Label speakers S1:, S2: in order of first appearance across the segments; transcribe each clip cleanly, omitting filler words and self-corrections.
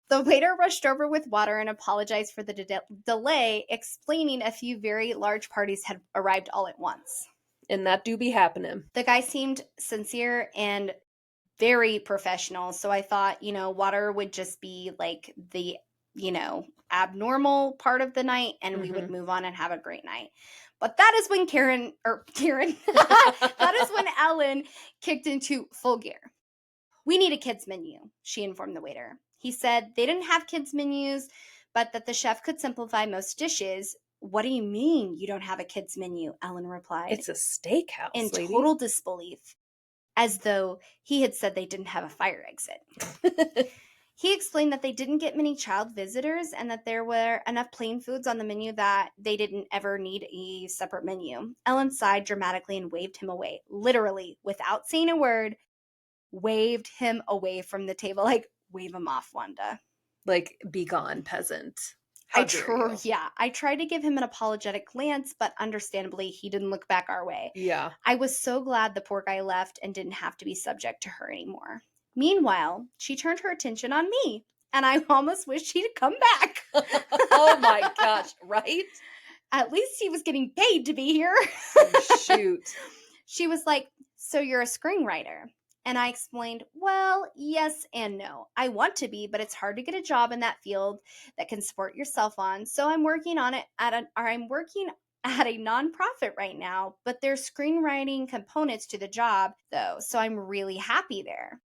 S1: The waiter rushed over with water and apologized for the delay, explaining a few very large parties had arrived all at once.
S2: And that do be happening.
S1: The guy seemed sincere and very professional, so I thought, water would just be like the, abnormal part of the night, and we would move on and have a great night. But that is when that is when Ellen kicked into full gear. "We need a kids menu," she informed the waiter. He said they didn't have kids menus, but that the chef could simplify most dishes. "What do you mean you don't have a kids menu?" Ellen replied.
S2: It's a steakhouse,
S1: in
S2: lady.
S1: total disbelief, as though he had said they didn't have a fire exit. He explained that they didn't get many child visitors and that there were enough plain foods on the menu that they didn't ever need a separate menu. Ellen sighed dramatically and waved him away. Literally, without saying a word, waved him away from the table. Like, wave him off, Wanda.
S2: Like, be gone, peasant. How dare you?
S1: Yeah, I tried to give him an apologetic glance, but understandably, he didn't look back our way.
S2: Yeah.
S1: I was so glad the poor guy left and didn't have to be subject to her anymore. Meanwhile, she turned her attention on me, and I almost wished he'd come back.
S2: Oh my gosh, right?
S1: At least he was getting paid to be here.
S2: Shoot.
S1: She was like, "So you're a screenwriter?" And I explained, "Well, yes and no. I want to be, but it's hard to get a job in that field that can support yourself on. So I'm working on it I'm working at a nonprofit right now, but there's screenwriting components to the job though, so I'm really happy there."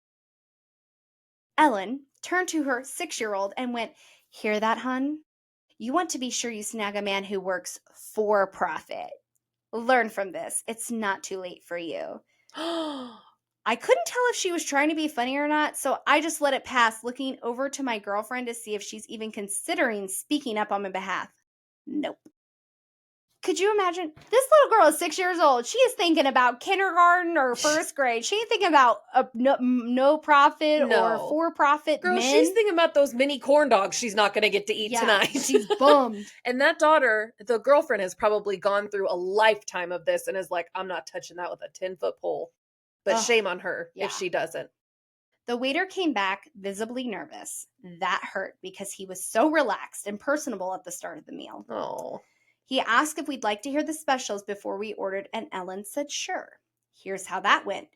S1: Ellen turned to her 6-year-old and went, "Hear that, hun? You want to be sure you snag a man who works for profit. Learn from this. It's not too late for you." I couldn't tell if she was trying to be funny or not, so I just let it pass, looking over to my girlfriend to see if she's even considering speaking up on my behalf. Nope. Could you imagine? This little girl is 6 years old. She is thinking about kindergarten or first grade. She ain't thinking about no profit or for-profit
S2: Girl,
S1: men.
S2: she's thinking about those mini corn dogs she's not going to get to eat tonight.
S1: She's bummed.
S2: And that daughter, the girlfriend, has probably gone through a lifetime of this and is like, I'm not touching that with a 10-foot pole. But shame on her if she doesn't.
S1: The waiter came back visibly nervous. That hurt because he was so relaxed and personable at the start of the meal.
S2: Oh.
S1: He asked if we'd like to hear the specials before we ordered, and Ellen said sure. Here's how that went.